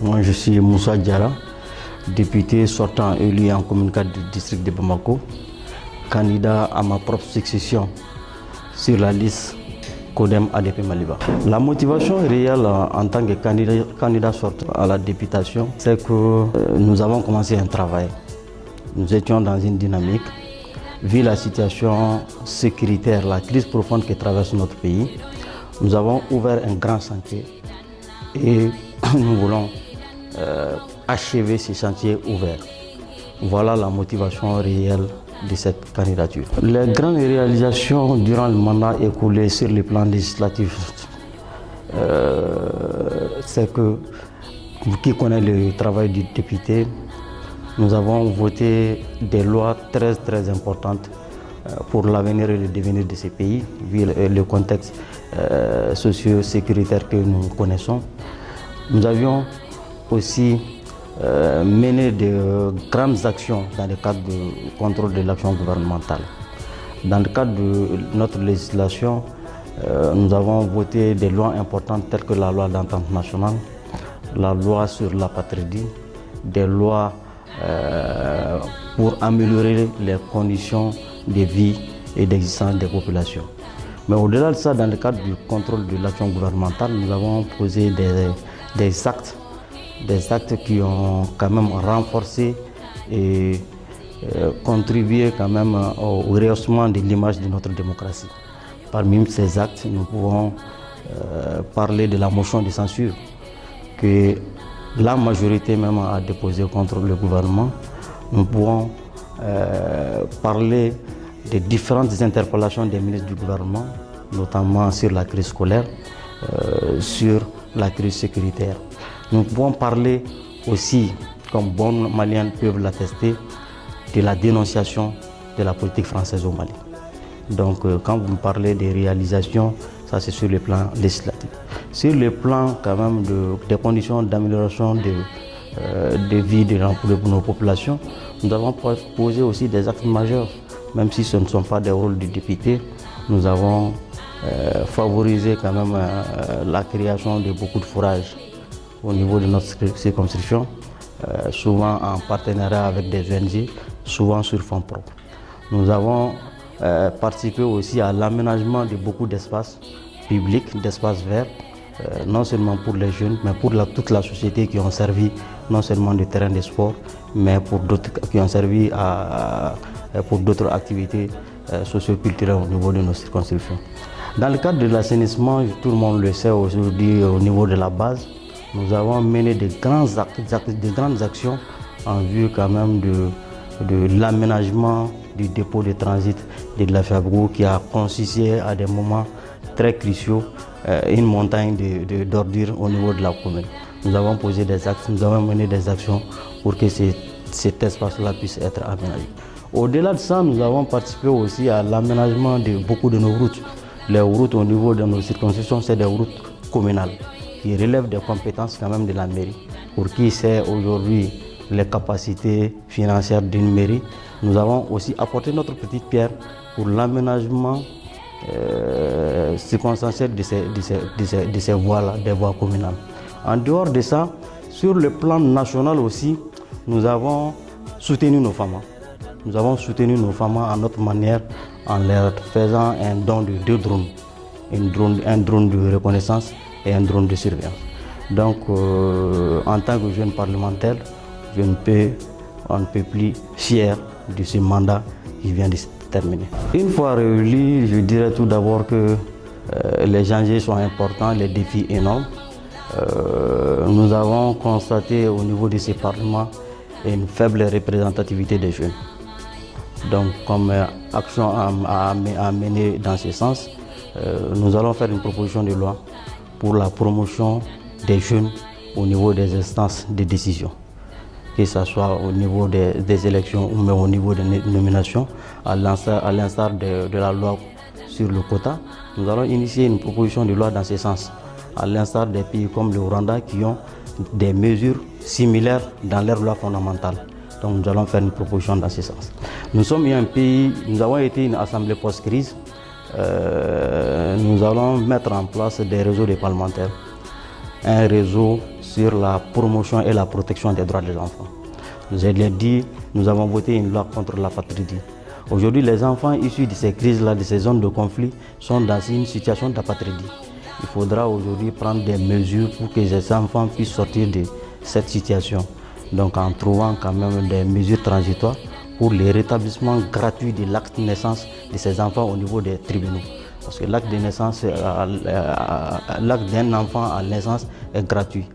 Moi, je suis Moussa Diarra, député sortant élu en commune 4 du district de Bamako, candidat à ma propre succession sur la liste CODEM ADP Maliba. La motivation réelle en tant que candidat sortant à la députation, c'est que nous avons commencé un travail. Nous étions dans une dynamique. Vu la situation sécuritaire, la crise profonde qui traverse notre pays, nous avons ouvert un grand chantier et nous voulons achever ce chantier ouvert. Voilà la motivation réelle de cette candidature. Les grandes réalisations durant le mandat écoulé sur le plan législatif, c'est que, qui connaît le travail du député, nous avons voté des lois très importantes pour l'avenir et le devenir de ce pays, vu le contexte socio-sécuritaire que nous connaissons. Nous avions aussi mené de grandes actions dans le cadre du contrôle de l'action gouvernementale. Dans le cadre de notre législation, nous avons voté des lois importantes telles que la loi d'entente nationale, la loi sur l'apatridie, des lois pour améliorer les conditions de vie et d'existence des populations. Mais au-delà de ça, dans le cadre du contrôle de l'action gouvernementale, nous avons posé des actes qui ont quand même renforcé et contribué quand même au rehaussement de l'image de notre démocratie. Parmi ces actes, nous pouvons parler de la motion de censure que la majorité même a déposé contre le gouvernement. Nous pouvons parler des différentes interpellations des ministres du gouvernement, notamment sur la crise scolaire, sur la crise sécuritaire. Nous pouvons parler aussi, comme bons Maliens peuvent l'attester, de la dénonciation de la politique française au Mali. Donc quand vous me parlez des réalisations, ça c'est sur le plan législatif. Sur le plan quand même des conditions d'amélioration de vie de nos populations, nous avons posé aussi des actes majeurs, même si ce ne sont pas des rôles du député. Nous avons favorisé quand même la création de beaucoup de fourrages au niveau de notre circonscription, souvent en partenariat avec des ONG, souvent sur fonds propres. Nous avons participé aussi à l'aménagement de beaucoup d'espaces publics, d'espaces verts, non seulement pour les jeunes, mais pour toute la société, qui ont servi non seulement de terrain de sport, mais pour d'autres qui ont servi pour d'autres activités socio-culturelles au niveau de nos circonscriptions. Dans le cadre de l'assainissement, tout le monde le sait aujourd'hui, au niveau de la base, nous avons mené de grandes actions en vue quand même de l'aménagement du dépôt de transit de la Fabrou, qui a consisté à des moments très cruciaux, une montagne d'ordures au niveau de la commune. Nous avons posé des actes, nous avons mené des actions pour que cet espace-là puisse être aménagé. Au-delà de ça, nous avons participé aussi à l'aménagement de beaucoup de nos routes. Les routes au niveau de nos circonscriptions, c'est des routes communales qui relèvent des compétences quand même de la mairie. Pour qui sait aujourd'hui les capacités financières d'une mairie, nous avons aussi apporté notre petite pierre pour l'aménagement circonstanciel de ces voies-là, des voies communales. En dehors de ça, sur le plan national aussi, nous avons soutenu nos femmes. Nous avons soutenu nos femmes à notre manière en leur faisant un don de 2 drones. Un drone de reconnaissance et un drone de surveillance. Donc, en tant que jeune parlementaire, on ne peut plus fier de ce mandat qui vient de se terminer. Une fois réélu, je dirais tout d'abord que les enjeux sont importants, les défis énormes. Nous avons constaté au niveau de ces parlements une faible représentativité des jeunes. Donc, comme action à mener dans ce sens, nous allons faire une proposition de loi pour la promotion des jeunes au niveau des instances de décision, que ce soit au niveau des élections ou même au niveau des nominations, à l'instar de la loi sur le quota. Nous allons initier une proposition de loi dans ce sens, à l'instar des pays comme le Rwanda qui ont des mesures similaires dans leur loi fondamentale. Donc nous allons faire une proposition dans ce sens. Nous sommes un pays, nous avons été une assemblée post-crise. Nous allons mettre en place des réseaux de parlementaires. un réseau sur la promotion et la protection des droits des enfants. Je l'ai dit, nous avons voté une loi contre l'apatridie. Aujourd'hui, les enfants issus de ces crises-là, de ces zones de conflit, sont dans une situation d'apatridie. Il faudra aujourd'hui prendre des mesures pour que ces enfants puissent sortir de cette situation. Donc en trouvant quand même des mesures transitoires pour le rétablissement gratuit de l'acte de naissance de ces enfants au niveau des tribunaux. Parce que l'acte de naissance, l'acte d'un enfant à naissance est gratuit.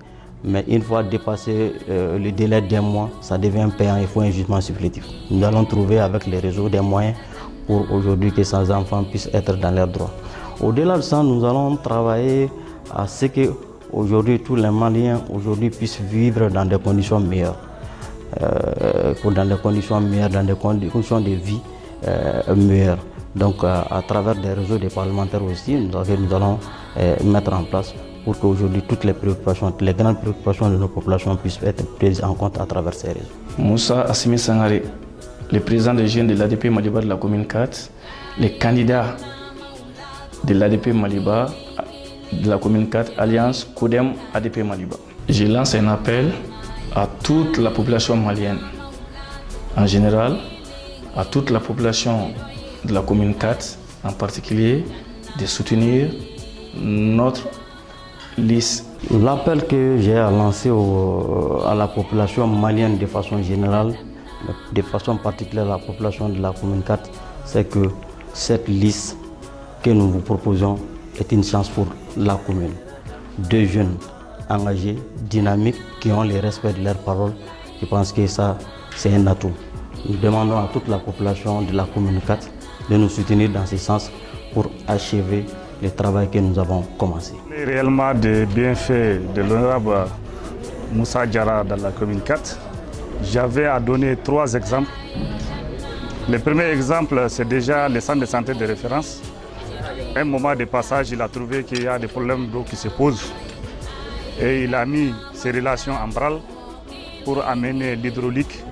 Mais une fois dépassé le délai d'un mois, ça devient payant, il faut un jugement supplétif. Nous allons trouver avec les réseaux des moyens pour aujourd'hui que ces enfants puissent être dans leurs droits. Au-delà de ça, nous allons travailler à ce que aujourd'hui tous les Maliens aujourd'hui puissent vivre dans des conditions meilleures. Dans des conditions meilleures, dans des conditions de vie meilleures. Donc à travers des réseaux de parlementaires aussi, nous allons mettre en place pour qu'aujourd'hui toutes les préoccupations, les grandes préoccupations de nos populations puissent être prises en compte à travers ces réseaux. Moussa Assimi Sangaré, le président des jeunes de l'ADP Maliba de la commune 4, les candidats de l'ADP Maliba de la commune 4, Alliance Codem ADP Maliba. Je lance un appel à toute la population malienne, en général, à toute la population de la commune 4, en particulier, de soutenir notre liste. L'appel que j'ai à lancer à la population malienne de façon générale, de façon particulière à la population de la commune 4, c'est que cette liste que nous vous proposons est une chance pour la commune. Deux jeunes engagés, dynamiques, qui ont le respect de leurs paroles. Je pense que ça, c'est un atout. Nous demandons à toute la population de la commune 4 de nous soutenir dans ce sens pour achever le travail que nous avons commencé. Réellement des bienfaits de l'honorable Moussa Diarra dans la commune 4, j'avais à donner 3 exemples. Le premier exemple, c'est déjà le centre de santé de référence. À un moment de passage, il a trouvé qu'il y a des problèmes d'eau qui se posent et il a mis ses relations en branle pour amener l'hydraulique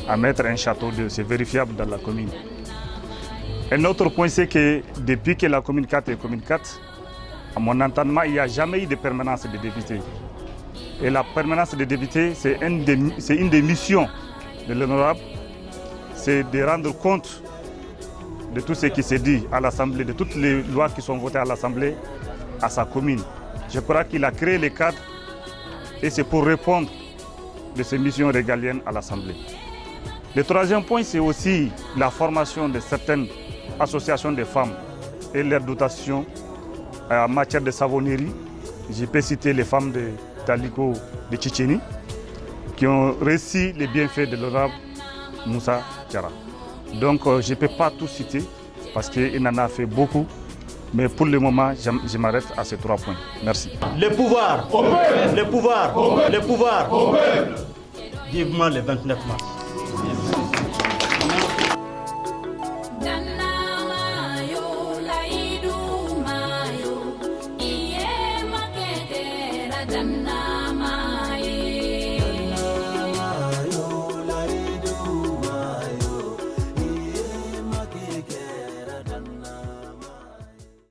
à mettre un château d'eau. C'est vérifiable dans la commune. Un autre point, c'est que depuis que la commune 4 est commune 4, à mon entendement, il n'y a jamais eu de permanence de députés. Et la permanence de députés, c'est une des missions de l'honorable, c'est de rendre compte de tout ce qui s'est dit à l'Assemblée, de toutes les lois qui sont votées à l'Assemblée, à sa commune. Je crois qu'il a créé les cadres et c'est pour répondre de ces missions régaliennes à l'Assemblée. Le troisième point, c'est aussi la formation de certaines associations de femmes et leur dotation en matière de savonnerie. Je peux citer les femmes de Taliko de Tchétchénie qui ont reçu les bienfaits de l'honorable Moussa Diarra. Donc je ne peux pas tout citer parce qu'il en a fait beaucoup. Mais pour le moment, je m'arrête à ces 3 points. Merci. Le pouvoir, au peuple. Le pouvoir, au peuple. Le pouvoir, au peuple. Vivement le 29 mars. Danna